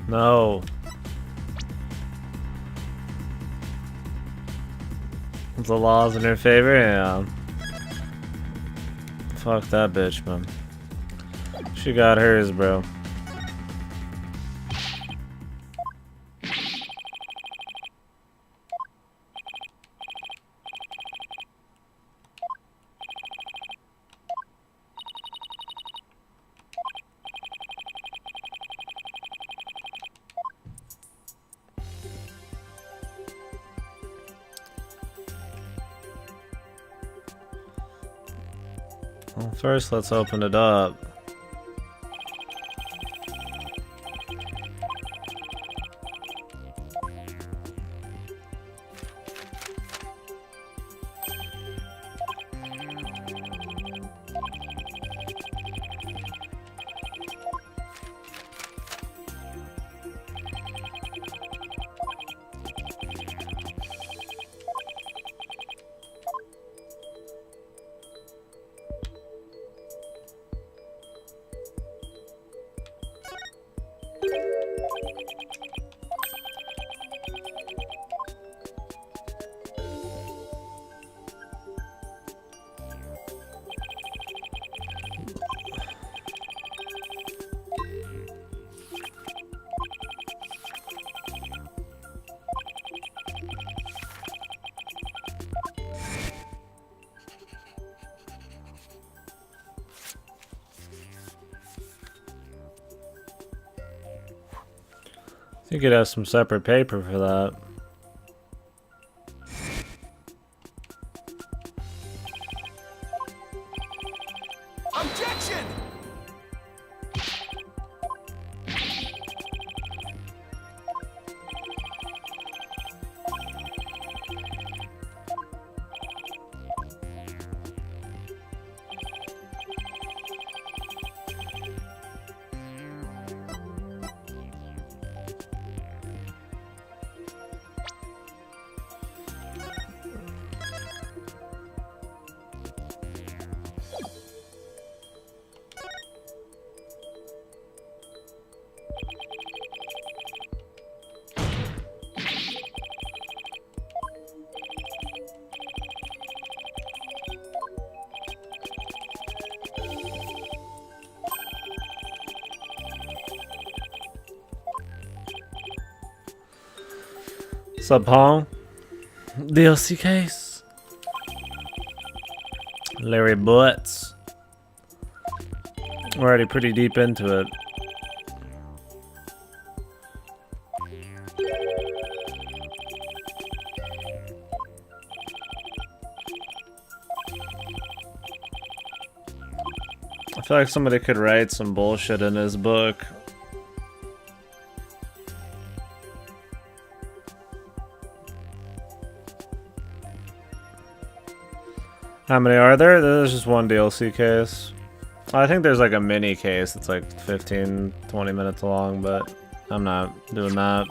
No. The law's in her favor? Yeah. Fuck that bitch, man. She got hers, bro. Well, first, let's open it up. You could have some separate paper for that. Objection! Sub Hong? DLC case? Larry Butts. We're already pretty deep into it. I feel like somebody could write some bullshit in his book. How many are there? There's just one DLC case. I think there's like a mini case that's like 15, 20 minutes long, but I'm not doing that.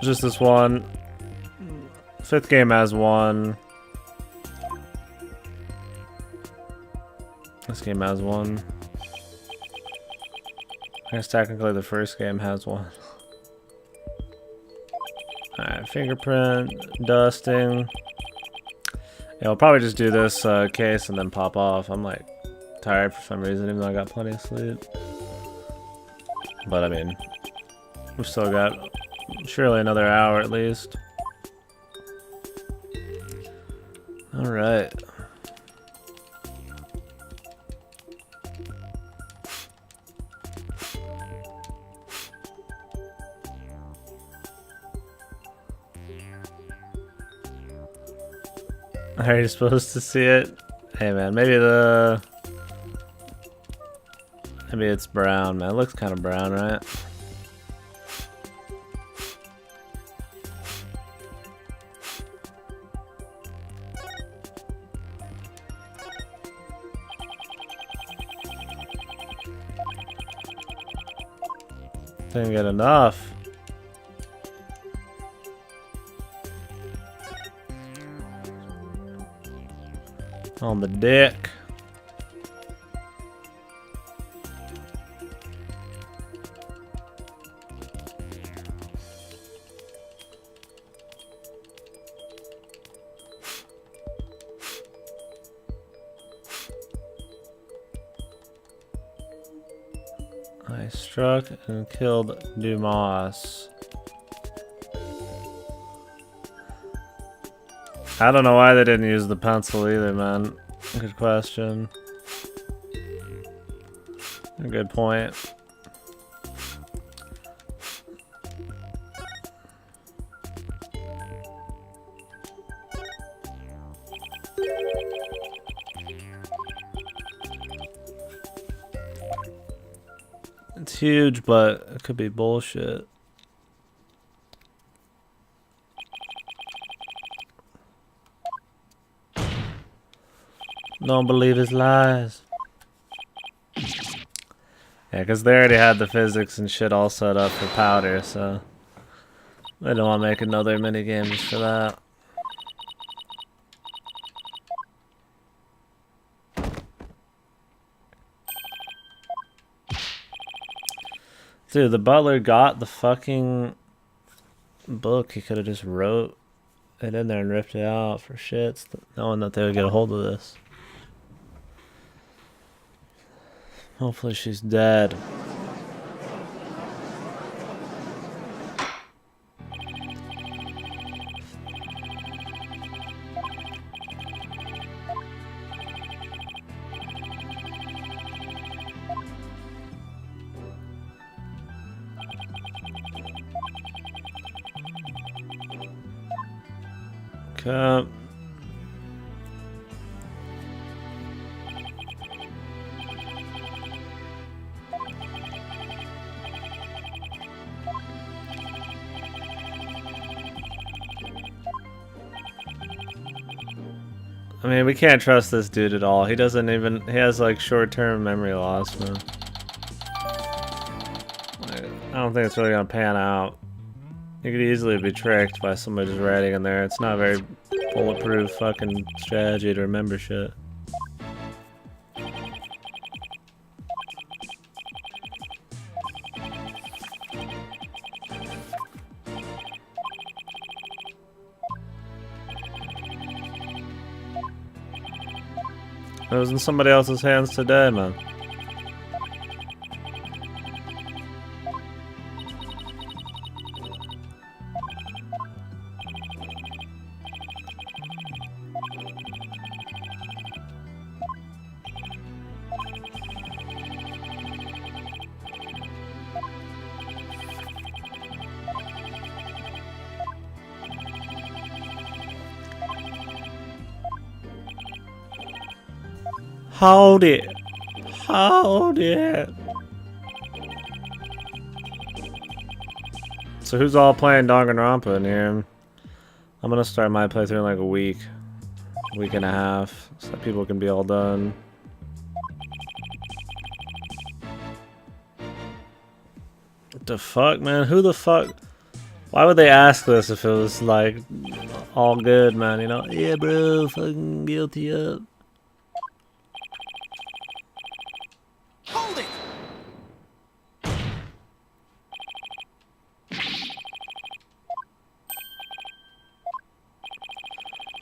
Just this one. Fifth game has one. This game has one. I guess technically the first game has one. Alright, fingerprint, dusting. Yeah, I'll probably just do this case and then pop off. I'm like tired for some reason, even though I got plenty of sleep. But I mean, we've still got surely another hour at least. Alright. Are you supposed to see it? Hey man, maybe it's brown, man. It looks kind of brown, right? Didn't get enough. On the deck. I struck and killed Dumas. I don't know why they didn't use the pencil either, man. Good question. A good point. It's huge, but it could be bullshit. Don't believe his lies. Yeah, because they already had the physics and shit all set up for powder, so they don't want to make another minigame just for that. Dude, the butler got the fucking book. He could have just wrote it in there and ripped it out for shits, knowing that they would get a hold of this. Hopefully she's dead. Okay. I mean, we can't trust this dude at all. He doesn't even... He has, like, short-term memory loss, man. I don't think it's really gonna pan out. You could easily be tricked by somebody just writing in there. It's not a very bulletproof fucking strategy to remember shit. It was in somebody else's hands today, man. Hold it. Hold it. So who's all playing Danganronpa in here? I'm gonna start my playthrough in like a week and a half, so that people can be all done. What the fuck, man? Who the fuck? Why would they ask this if it was like all good, man? You know? Yeah, bro, fucking guilty up. Hold it!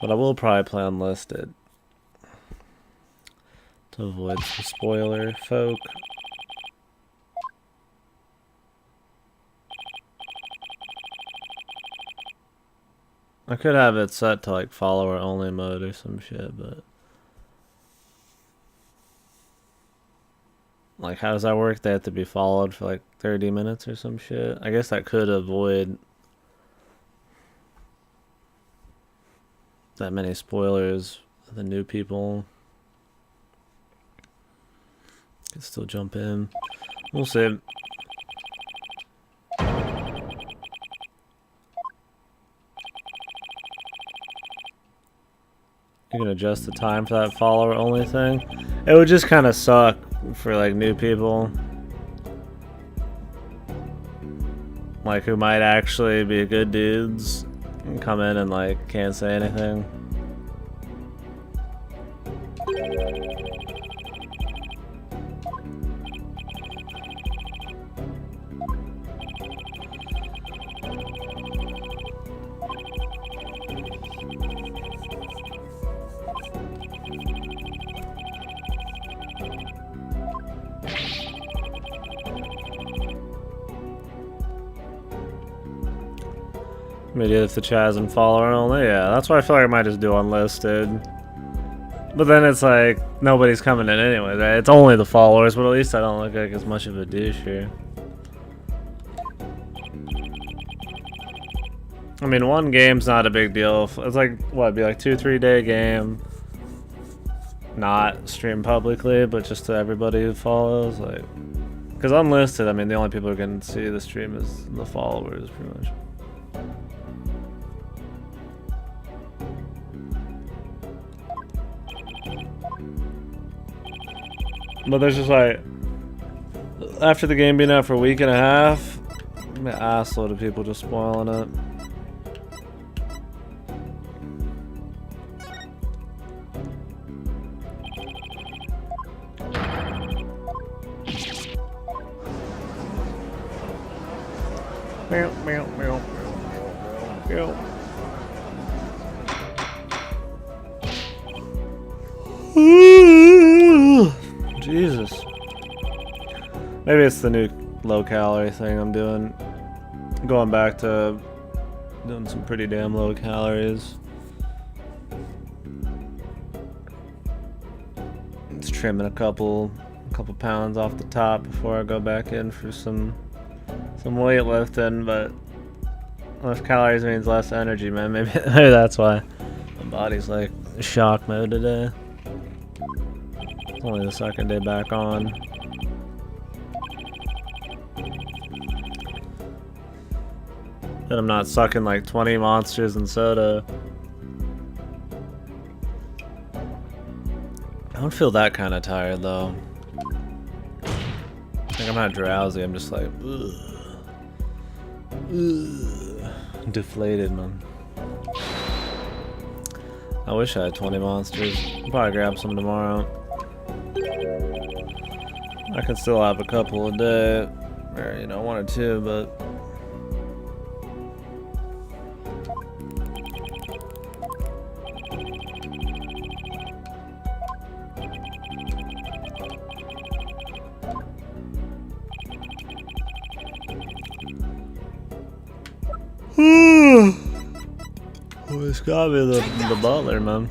But I will probably play unlisted to avoid the spoiler folk. I could have it set to like follower only mode or some shit, but like how does that work? They have to be followed for like 30 minutes or some shit. I guess that could avoid that many spoilers for the new people. Could still jump in. We'll see. You can adjust the time for that follower only thing. It would just kind of suck for like new people, like who might actually be good dudes and come in and like can't say anything. Maybe if the chat isn't follower only, yeah. That's why I feel like I might just do unlisted. But then it's like, nobody's coming in anyway, right? It's only the followers, but at least I don't look like as much of a douche here. I mean, one game's not a big deal. It's like, what, it'd be like 2-3 day game. Not streamed publicly, but just to everybody who follows. Like, because unlisted, I mean, the only people who can see the stream is the followers, pretty much. But there's just like, after the game being out for a week and a half, an assload of people just spoiling it. Meow, meow, meow, meow, meow. Jesus. Maybe it's the new low calorie thing I'm doing. Going back to doing some pretty damn low calories. Just trimming a couple pounds off the top before I go back in for some weightlifting, but less calories means less energy, man. Maybe that's why my body's like shock mode today. It's only the second day back on. And I'm not sucking like 20 monsters and soda. I don't feel that kind of tired though. Like I'm not drowsy, I'm just like ugh. Ugh. Deflated, man. I wish I had 20 monsters. I'll probably grab some tomorrow. I can still have a couple a day, or you know, 1 or 2, but oh, it's gotta be the butler, man.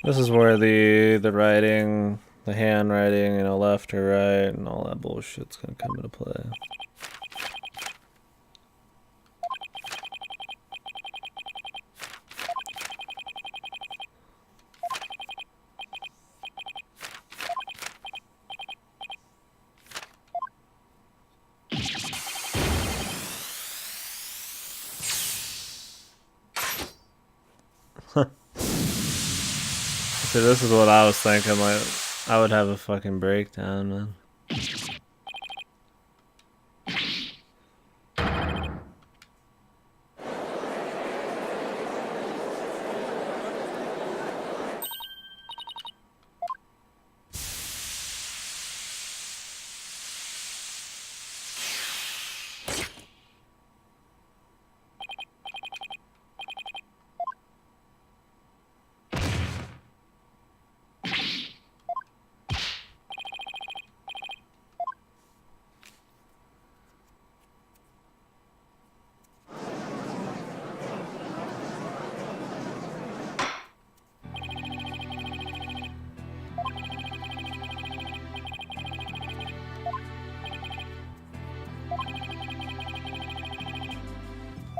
This is where the writing, the handwriting, you know, left or right, and all that bullshit's gonna come into play. See, this is what I was thinking, like, I would have a fucking breakdown, man.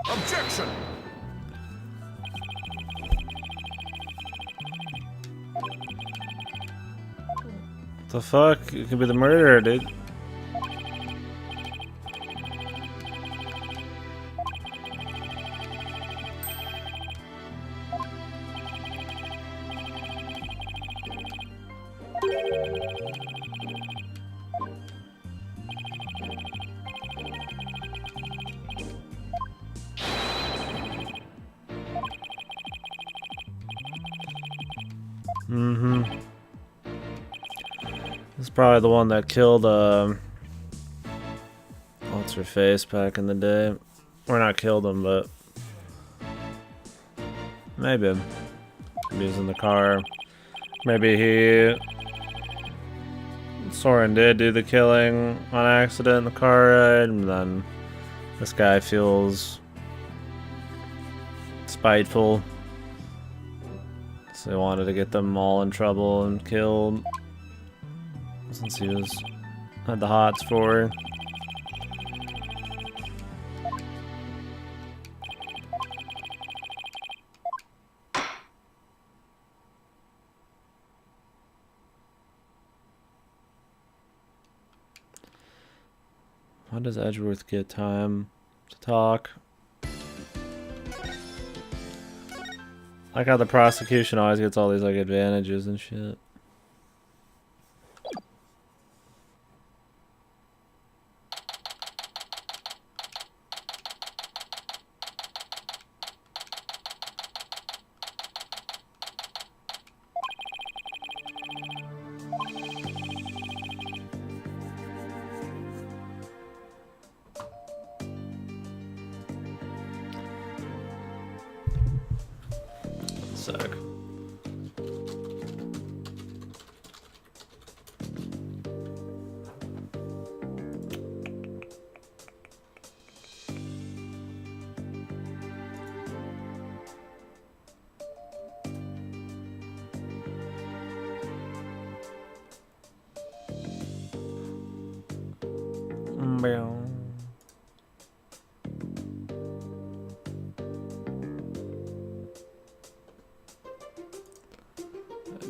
Objection! The fuck? You could be the murderer, dude. Mm-hmm. This is probably the one that killed, what's her face back in the day? Or not killed him, but maybe. Maybe he's in the car. Maybe Soren did do the killing on accident in the car ride, and then this guy feels spiteful. So he wanted to get them all in trouble and killed. Since he had the hots for her. Why does Edgeworth get time to talk? I like how the prosecution always gets all these like advantages and shit. Sec.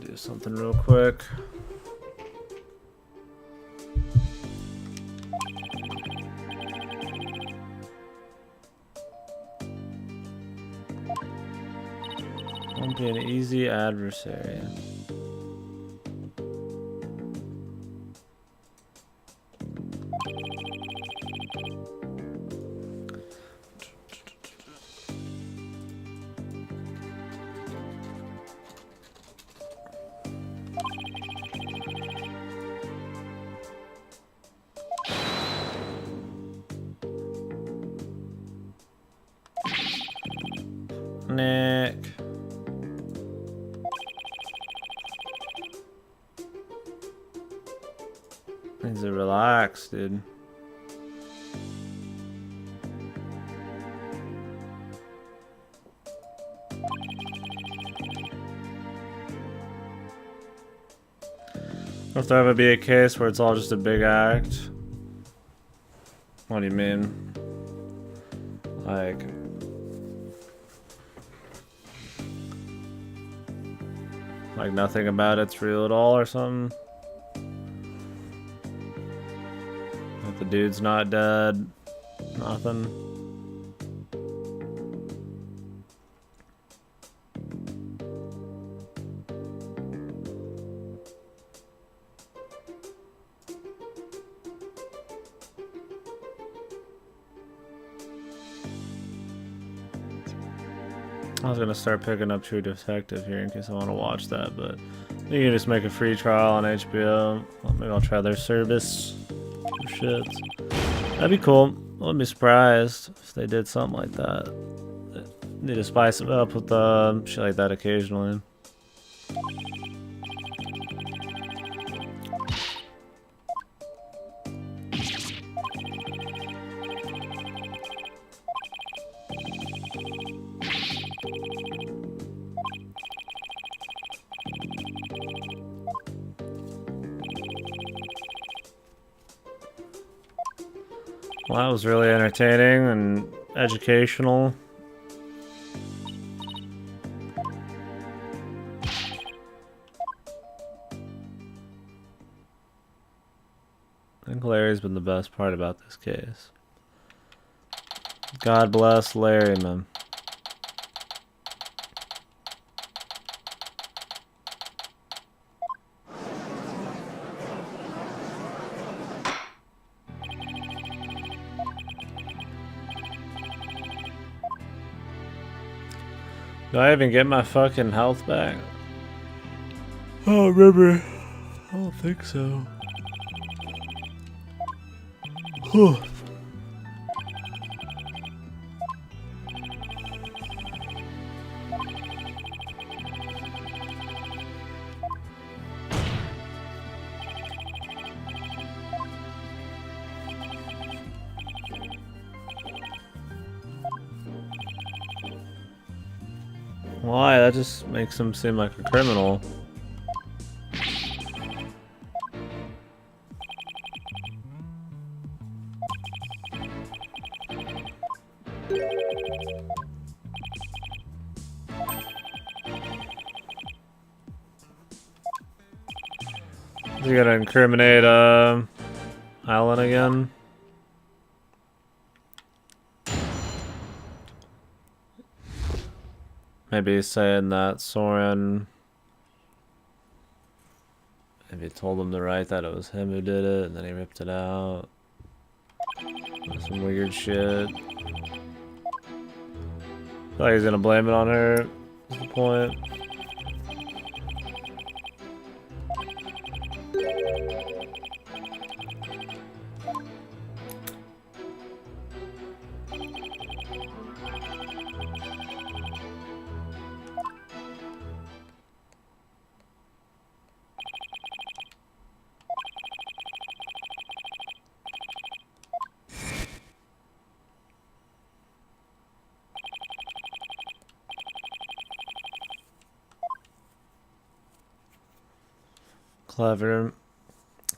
Do something real quick. Won't be an easy adversary. Nick. Needs to relax, dude. Or if there ever be a case where it's all just a big act. What do you mean? Like nothing about it's real at all or something? Like the dude's not dead? Nothing? I was gonna start picking up True Detective here in case I want to watch that, but you can just make a free trial on HBO. Well, maybe I'll try their service. Shit, that'd be cool. I wouldn't be surprised if they did something like that. Need to spice it up with shit like that occasionally. Well, that was really entertaining and educational. I think Larry's been the best part about this case. God bless Larry, man. Do I even get my fucking health back? I don't remember. I don't think so. Whew. Why? That just makes him seem like a criminal. Is he gonna incriminate Alan again? Maybe he's saying that Soren maybe told him to write that it was him who did it and then he ripped it out. Some weird shit. I feel like he's gonna blame it on her. That's the point.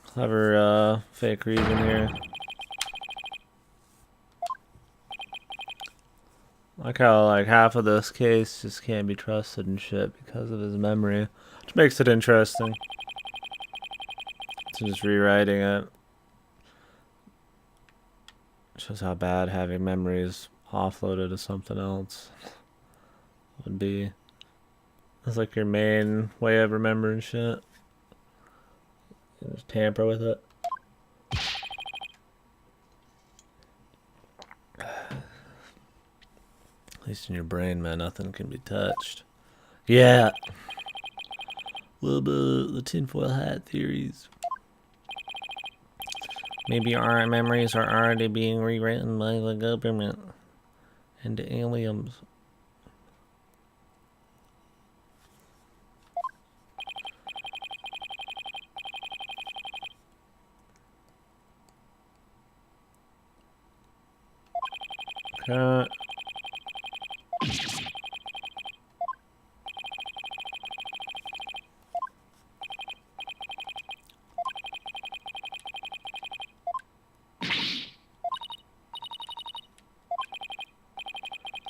Clever fake reason here. Like how like half of this case just can't be trusted and shit because of his memory, which makes it interesting. So just rewriting it shows how bad having memories offloaded to something else would be. It's like your main way of remembering shit. You just tamper with it. At least in your brain, man, nothing can be touched. Yeah. Little bit of the tinfoil hat theories. Maybe our memories are already being rewritten by the government and the aliens. Okay.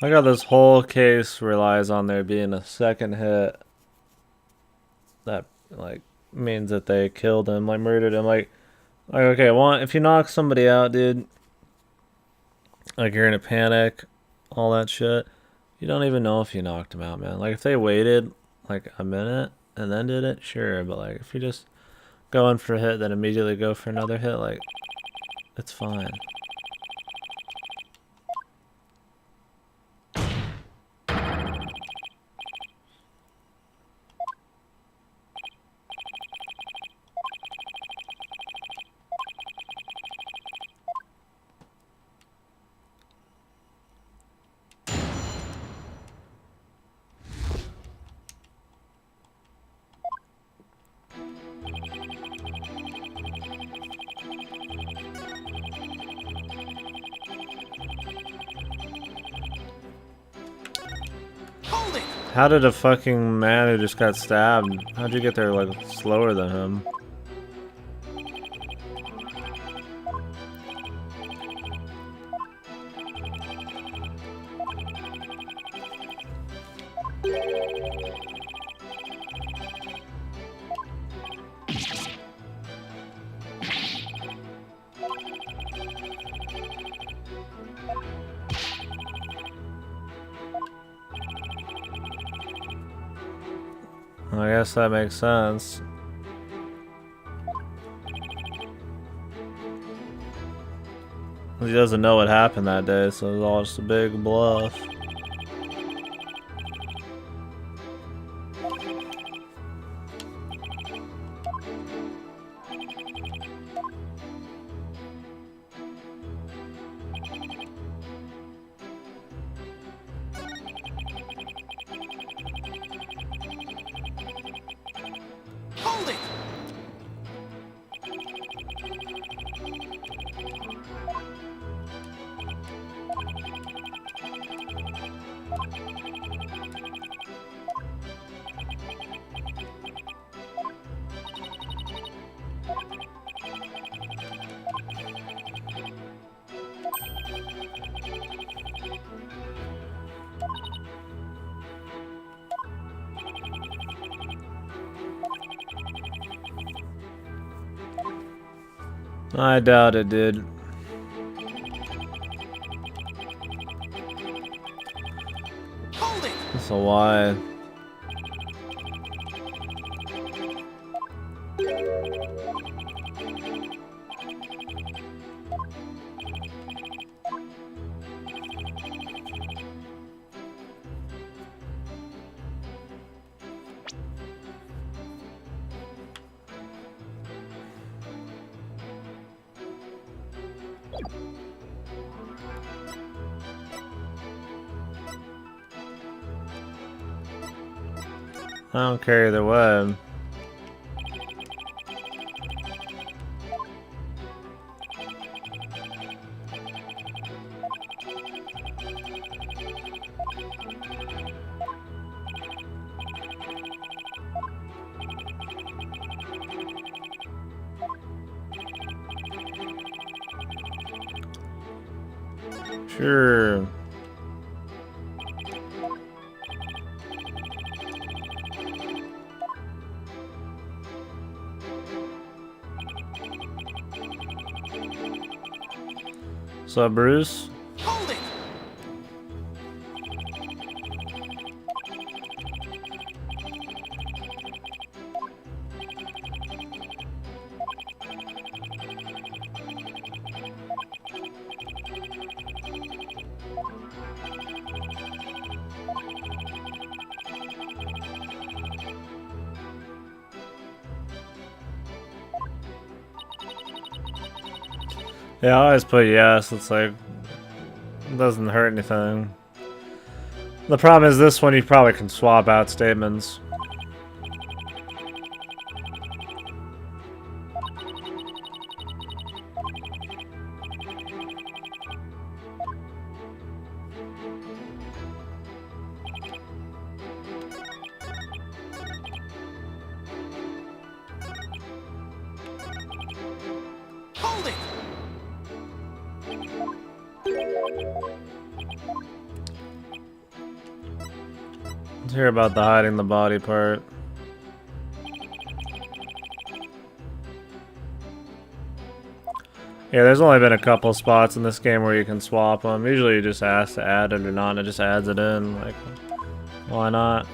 I got this whole case relies on there being a second hit. That like means that they killed him, like murdered him. Like okay, if you knock somebody out, dude, like you're in a panic, all that shit. You don't even know if you knocked him out, man. Like if they waited like a minute and then did it, sure. But like if you just go in for a hit, then immediately go for another hit, like it's fine. How did a fucking man who just got stabbed, how'd you get there like slower than him? I guess that makes sense. He doesn't know what happened that day, so it's all just a big bluff. I doubt it, dude. Hold it! So why? I don't care either way. Sure. So, Bruce? Hold it! Yeah, I always put yes. It's like, it doesn't hurt anything. The problem is this one, you probably can swap out statements. Hold it! Let's hear about the hiding the body part. Yeah, there's only been a couple spots in this game where you can swap them. Usually you just ask to add it or not, and it just adds it in. Like, why not?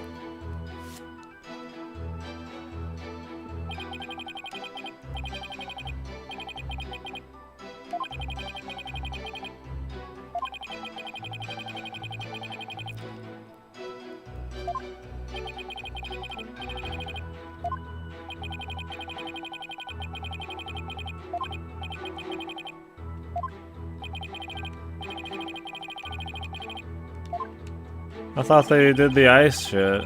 I thought they did the ice shit.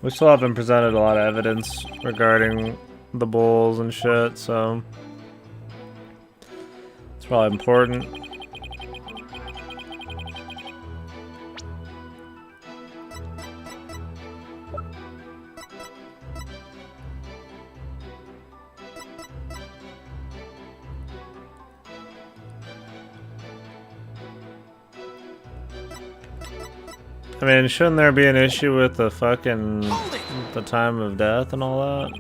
We still haven't presented a lot of evidence regarding the bulls and shit, so it's probably important. I mean, shouldn't there be an issue with the fucking the time of death and all that?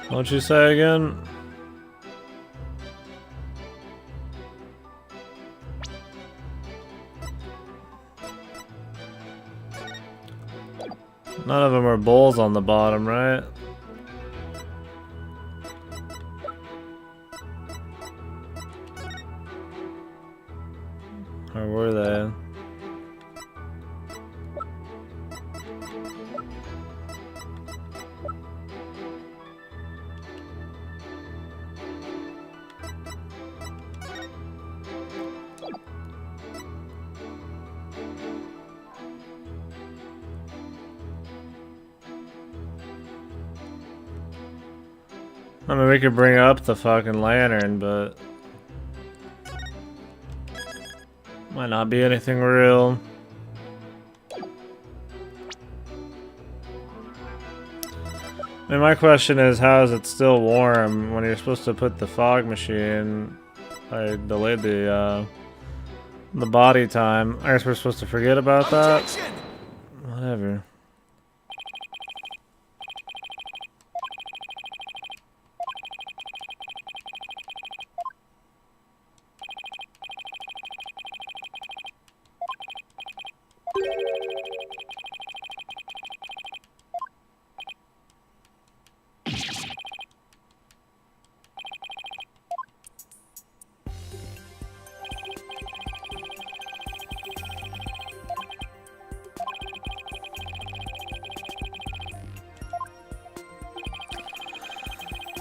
What'd you say again? None of them are bulls on the bottom, right? Or were they? I mean, we could bring up the fucking lantern, but might not be anything real. I mean, my question is, how is it still warm when you're supposed to put the fog machine? I delayed the body time. I guess we're supposed to forget about that. Whatever.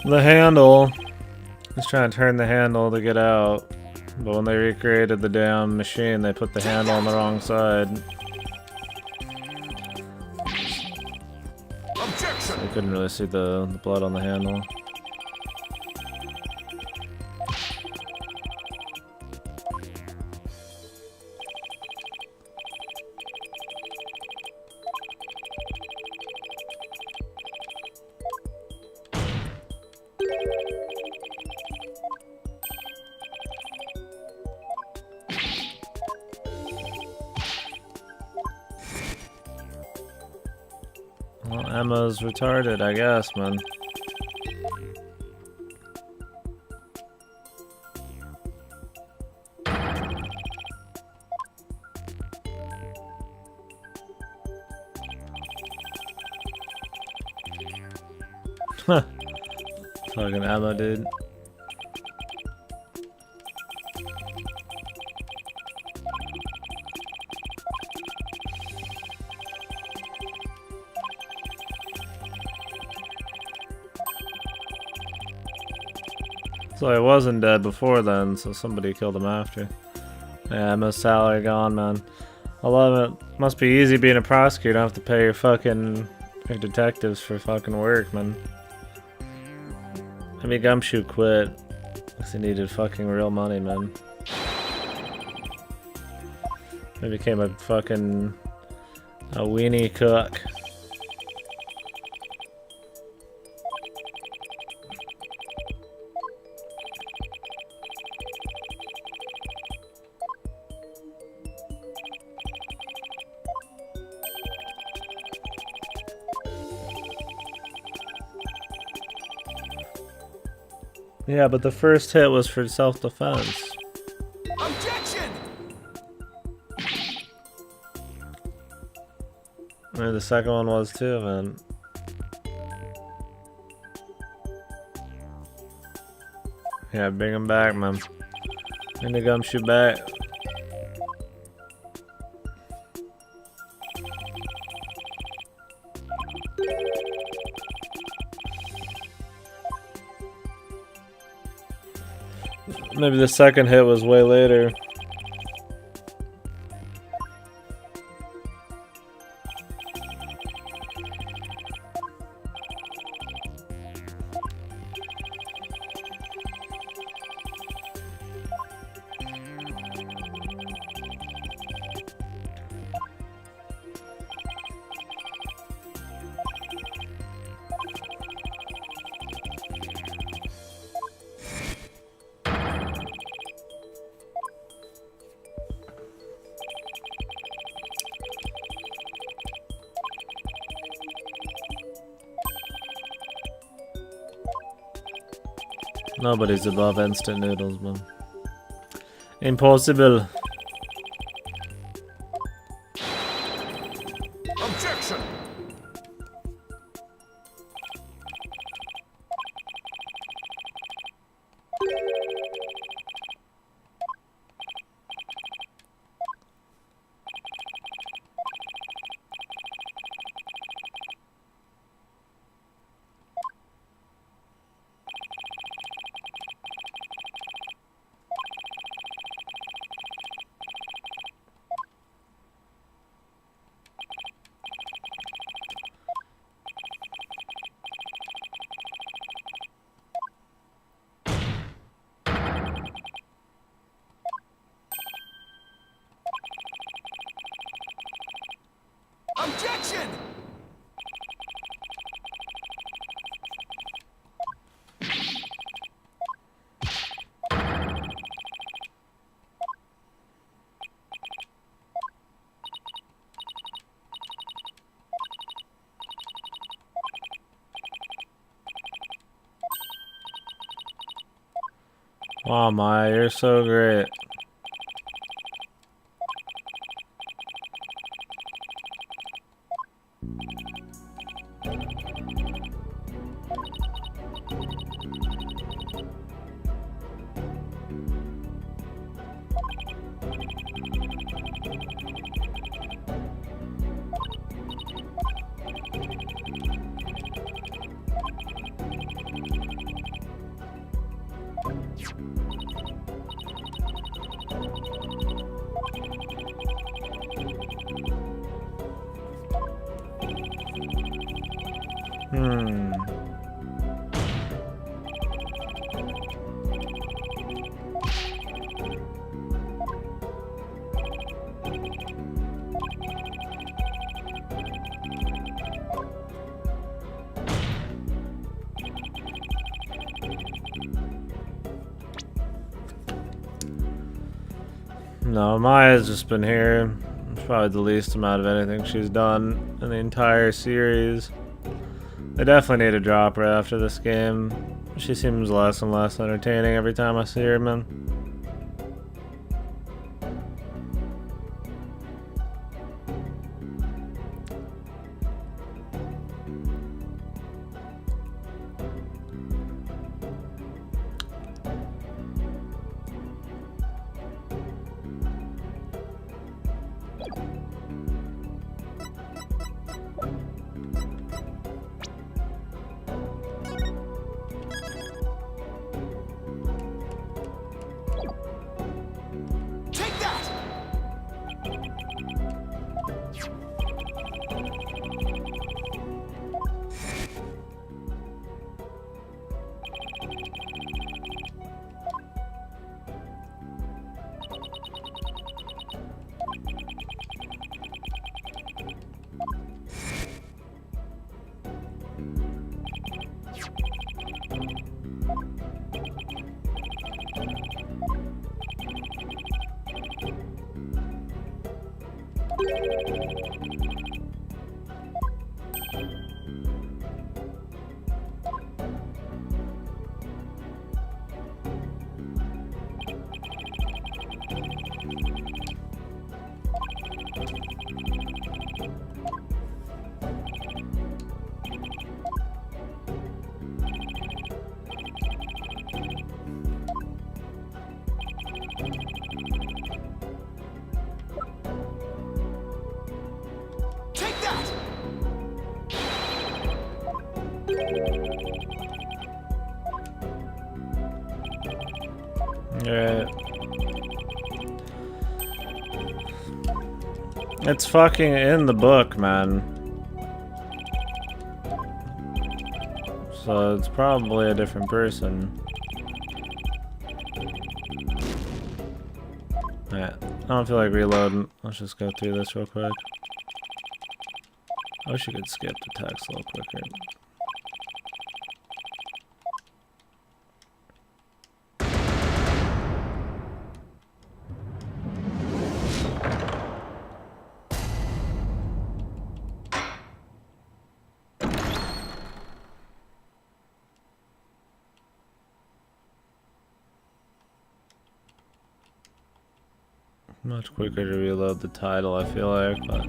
The handle. Just trying to turn the handle to get out. But when they recreated the damn machine, they put the handle on the wrong side. Objection. I couldn't really see the blood on the handle. Well, Emma's retarded, I guess, man. Fucking Emma, dude. So I wasn't dead before then, so somebody killed him after. Yeah, Emma's salary gone, man. I love it. Must be easy being a prosecutor. You don't have to pay your detectives for fucking work, man. Maybe Gumshoe quit because he needed fucking real money, man. He became a fucking weenie cook. Yeah, but the first hit was for self-defense. Objection. Maybe the second one was too, man. Yeah, bring him back, man. Bring the Gumshoe back. Maybe the second hit was way later. Nobody's above instant noodles, man. Impossible. Objection. Oh my, you're so great. No, Maya's just been here. It's probably the least amount of anything she's done in the entire series. They definitely need to drop her after this game. She seems less and less entertaining every time I see her, man. Alright. It's fucking in the book, man. So it's probably a different person. Yeah, I don't feel like reloading. Let's just go through this real quick. I wish you could skip the text a little quicker. Much quicker to reload the title, I feel like, but...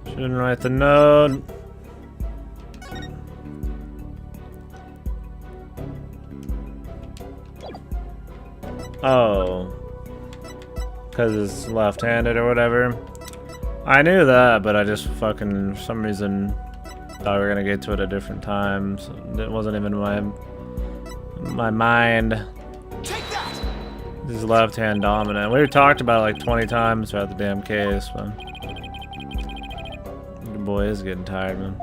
Shouldn't write the node. Oh. Because it's left-handed or whatever. I knew that, but I just fucking, for some reason, thought we were gonna get to it at a different time. So it wasn't even my mind. This is left-hand dominant. We talked about it like 20 times throughout the damn case, but the boy is getting tired, man.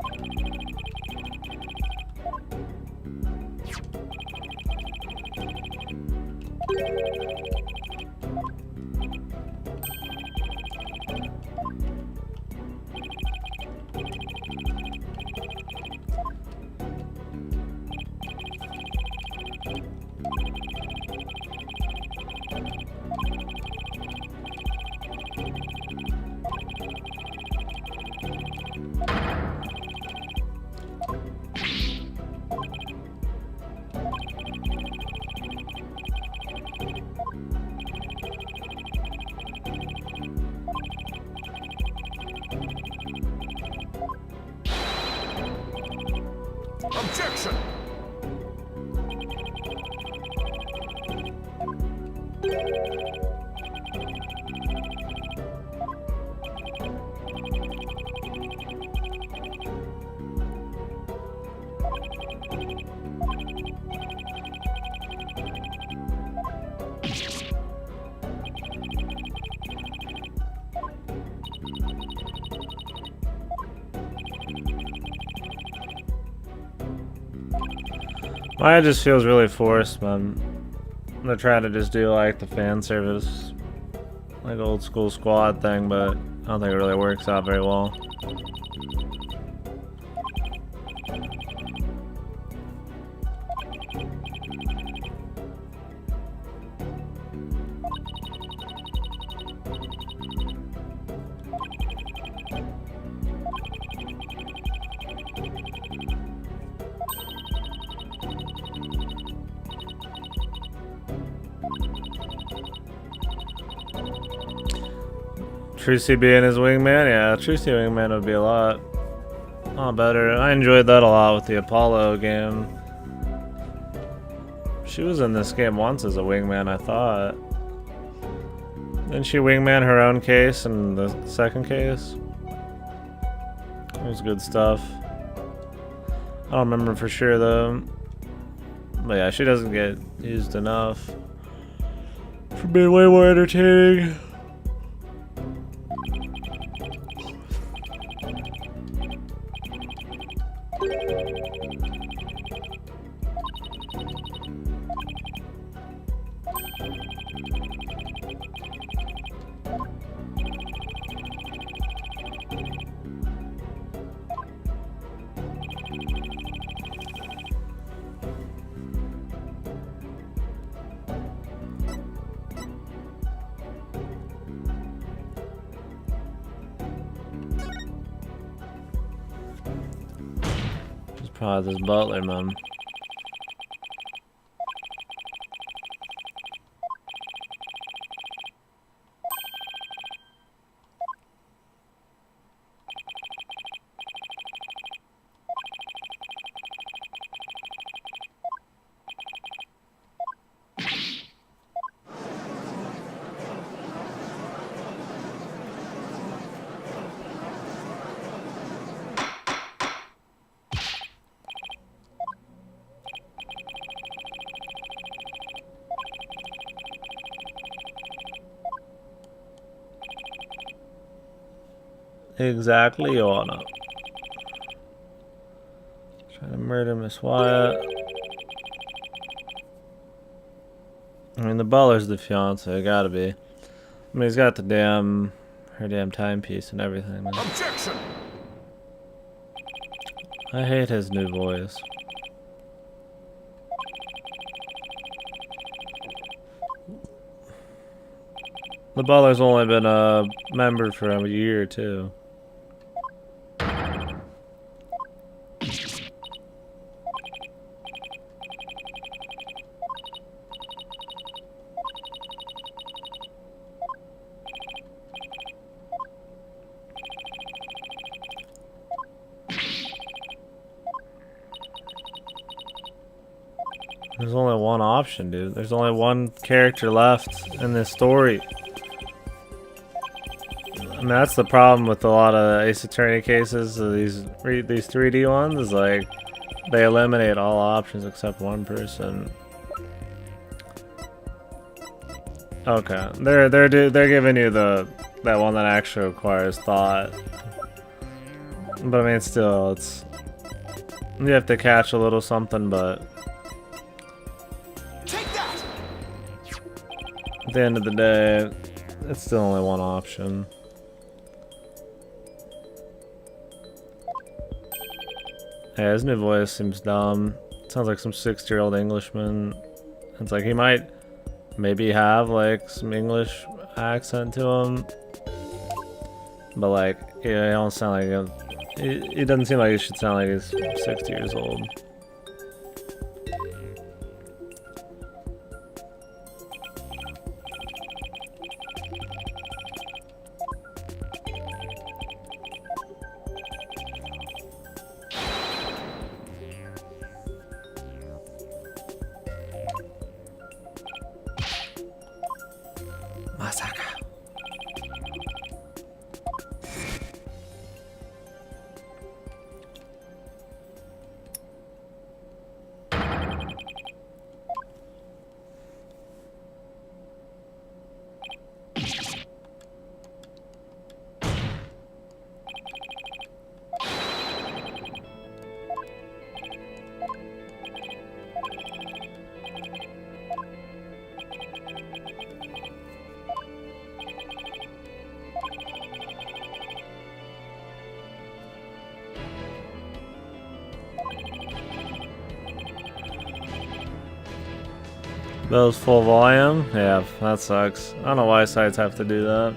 It just feels really forced, man. They're trying to just do like the fan service, like old school squad thing, but I don't think it really works out very well. Trucy being his wingman? Yeah, Trucy wingman would be a lot better. I enjoyed that a lot with the Apollo game. She was in this game once as a wingman, I thought. Didn't she wingman her own case in the second case? It was good stuff. I don't remember for sure though. But yeah, she doesn't get used enough for being way more entertaining. Probably this butler, man. Exactly, Your Honor. Trying to murder Miss Wyatt. I mean, the butler's the fiance, gotta be. I mean, he's got the her damn timepiece and everything, man. Objection! I hate his new voice. The butler's only been a member for a year or two. There's only one option, dude. There's only one character left in this story. And that's the problem with a lot of Ace Attorney cases. These 3D ones is like they eliminate all options except one person. Okay, they're giving you that one that actually requires thought. But I mean, still, it's you have to catch a little something, but. At the end of the day, it's still only one option. Yeah, his new voice seems dumb. Sounds like some 60-year-old Englishman. It's like he might maybe have like some English accent to him, but like, yeah, he don't sound like him. It doesn't seem like he should sound like he's 60 years old. Those full volume? Yeah, that sucks. I don't know why sites have to do that.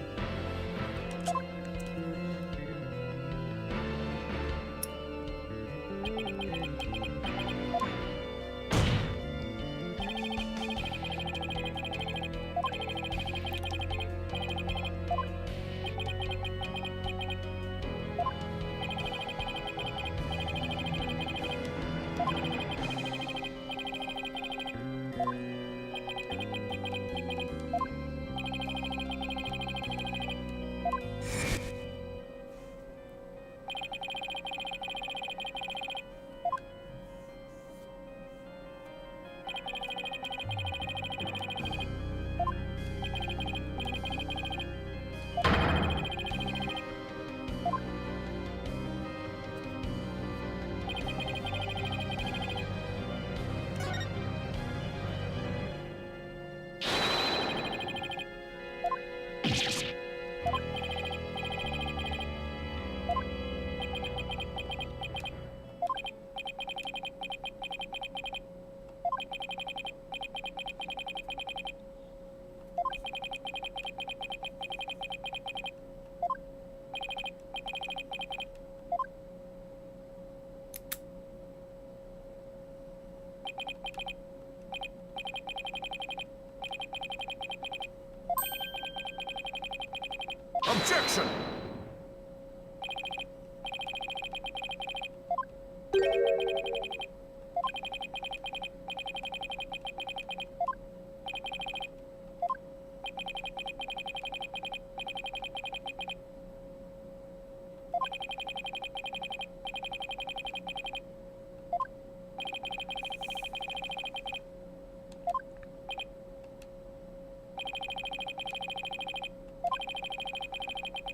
Objection!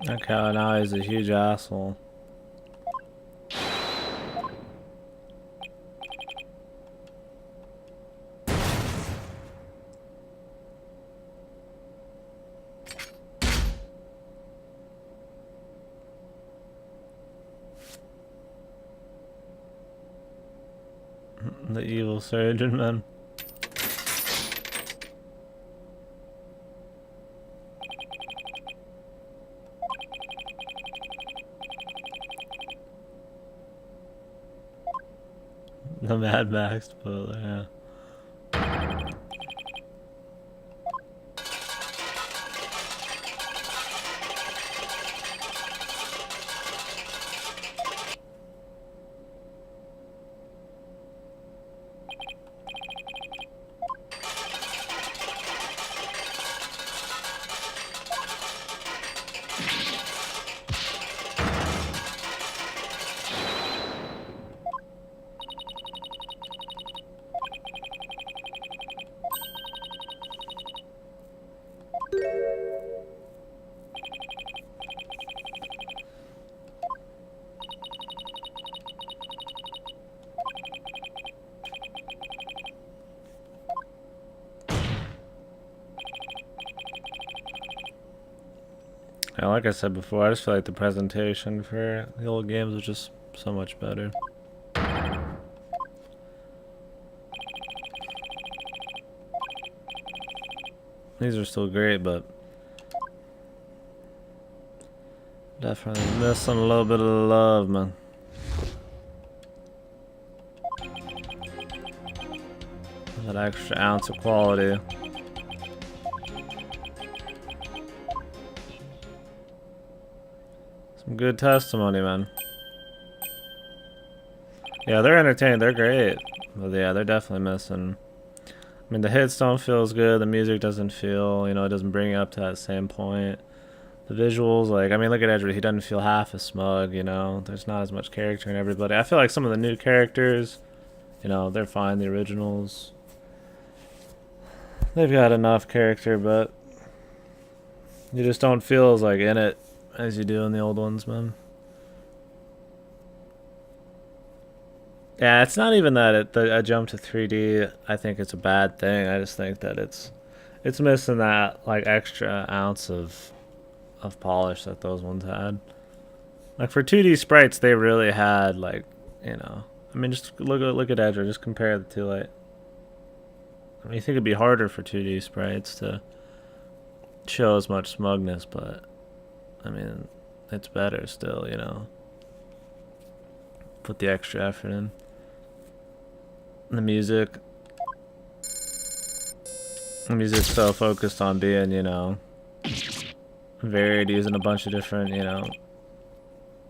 Okay, now he's a huge asshole. The evil surgeon, man. The Mad Max spoiler, yeah. Yeah, like I said before, I just feel like the presentation for the old games was just so much better. These are still great, but definitely missing a little bit of love, man. That extra ounce of quality. Some good testimony, man. Yeah, they're entertaining, they're great. But yeah, they're definitely missing. I mean, the hits don't feel as good, the music doesn't feel, you know, it doesn't bring you up to that same point. The visuals, like, I mean, look at Edward, he doesn't feel half as smug, you know? There's not as much character in everybody. I feel like some of the new characters, you know, they're fine, the originals. They've got enough character, but you just don't feel as, like, in it as you do in the old ones, man. Yeah, it's not even that I jumped to 3D. I think it's a bad thing. I just think that it's missing that like extra ounce of polish that those ones had. Like for 2D sprites, they really had like, you know. I mean, just look at Edger. Just compare the two. Like, You think it'd be harder for 2D sprites to show as much smugness, but I mean, it's better still, you know. Put the extra effort in. The music's so focused on being, you know, varied, using a bunch of different, you know,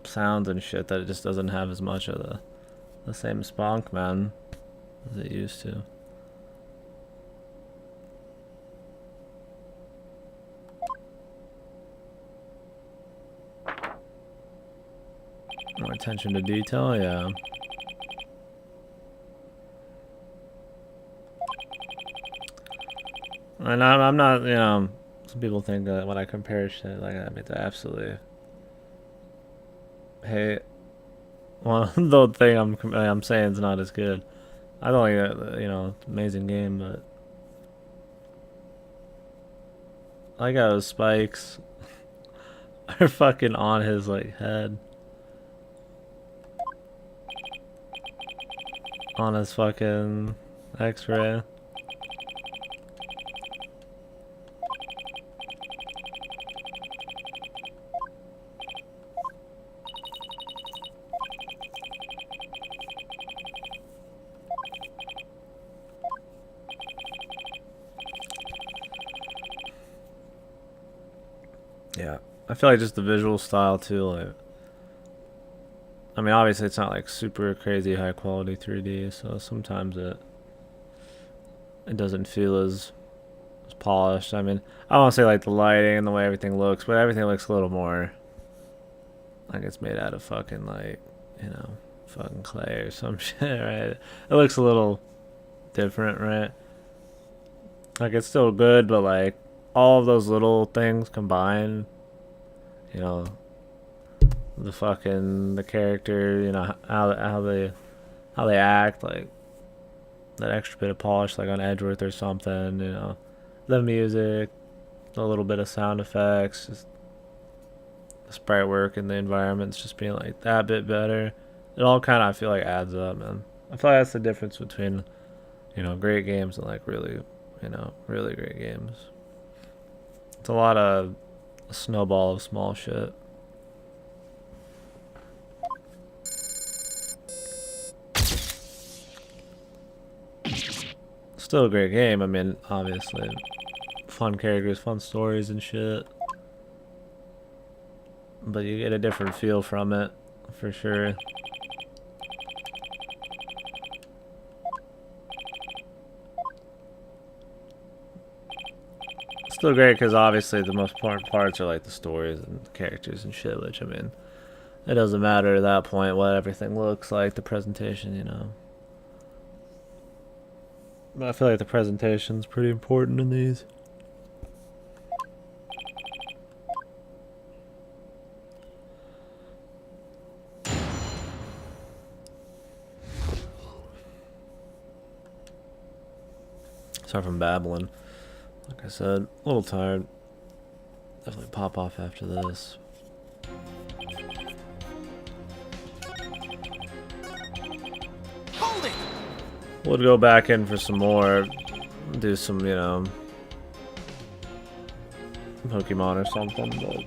sounds and shit that it just doesn't have as much of the same spunk, man, as it used to. More attention to detail, yeah. And I'm not, you know, some people think that when I compare shit, like, I mean, to absolutely hate. Well, the thing I'm saying is not as good. I don't think that, you know, it's an amazing game, but I like how his spikes are fucking on his, like, head. On his fucking X-ray. Yeah, I feel like just the visual style too, like, I mean, obviously it's not like super crazy high quality 3D, so sometimes it doesn't feel as polished. I mean, I don't want to say like the lighting and the way everything looks, but everything looks a little more like it's made out of fucking, like, you know, fucking clay or some shit, right? It looks a little different, right? Like, it's still good, but like all of those little things combined, you know, the character, you know, how they act, like that extra bit of polish, like on Edgeworth or something, you know, the music, a little bit of sound effects, just the sprite work and the environments just being like that bit better. It all kind of, I feel like, adds up, man. I feel like that's the difference between, you know, great games and like really, you know, really great games. It's a lot of a snowball of small shit. Still a great game. I mean, obviously, fun characters, fun stories and shit. But you get a different feel from it, for sure. Still great because obviously the most important parts are like the stories and the characters and shit, which, I mean, it doesn't matter at that point what everything looks like, the presentation, you know. But I feel like the presentation's pretty important in these. Sorry if I'm babbling. Like I said, a little tired. Definitely pop off after this. Hold it! We'll go back in for some more. Do some, you know, Pokemon or something, but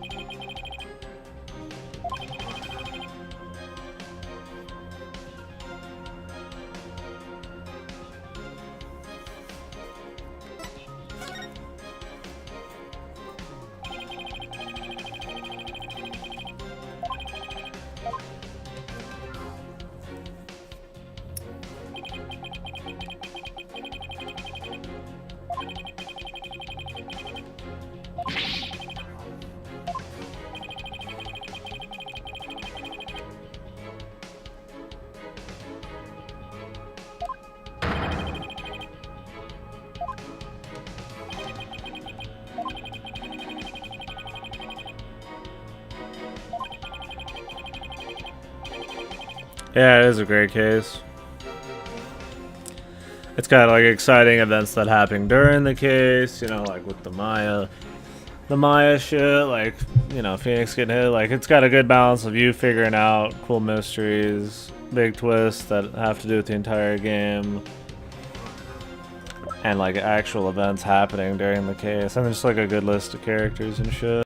yeah, it is a great case. It's got like exciting events that happen during the case, you know, like with the Maya shit, like, you know, Phoenix getting hit. Like, it's got a good balance of you figuring out cool mysteries, big twists that have to do with the entire game. and like actual events happening during the case, and just like a good list of characters and shit.